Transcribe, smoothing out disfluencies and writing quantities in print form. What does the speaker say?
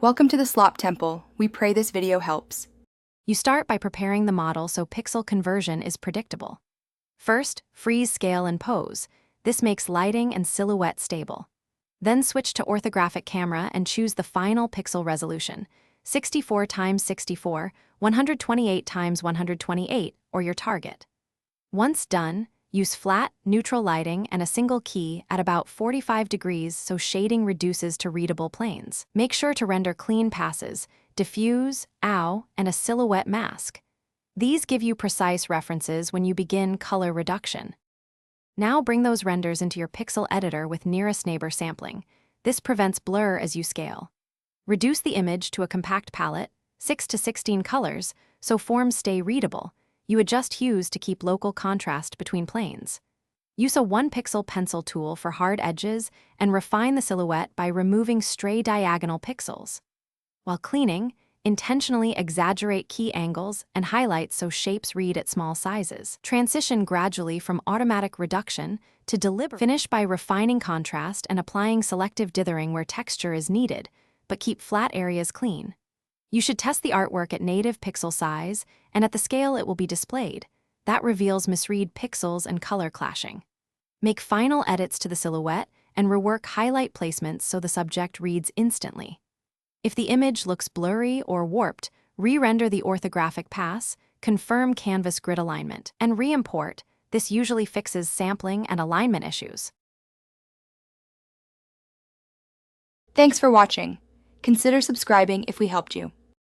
Welcome to the Slop Temple. We pray this video helps. You start by preparing the model so pixel conversion is predictable. First, freeze scale and pose. This makes lighting and silhouette stable. Then switch to orthographic camera and choose the final pixel resolution, 64 x 64, 128 x 128, or your target. Once done, use flat, neutral lighting and a single key at about 45 degrees so shading reduces to readable planes. Make sure to render clean passes, diffuse, ow, and a silhouette mask. These give you precise references when you begin color reduction. Now bring those renders into your pixel editor with nearest neighbor sampling. This prevents blur as you scale. Reduce the image to a compact palette, 6 to 16 colors, so forms stay readable. You adjust hues to keep local contrast between planes. Use a 1-pixel pencil tool for hard edges and refine the silhouette by removing stray diagonal pixels. While cleaning, intentionally exaggerate key angles and highlights so shapes read at small sizes. Transition gradually from automatic reduction to deliberate. Finish by refining contrast and applying selective dithering where texture is needed, but keep flat areas clean. You should test the artwork at native pixel size and at the scale it will be displayed. That reveals misread pixels and color clashing. Make final edits to the silhouette and rework highlight placements so the subject reads instantly. If the image looks blurry or warped, re-render the orthographic pass, confirm canvas grid alignment, and re-import. This usually fixes sampling and alignment issues. Thanks for watching. Consider subscribing if we helped you.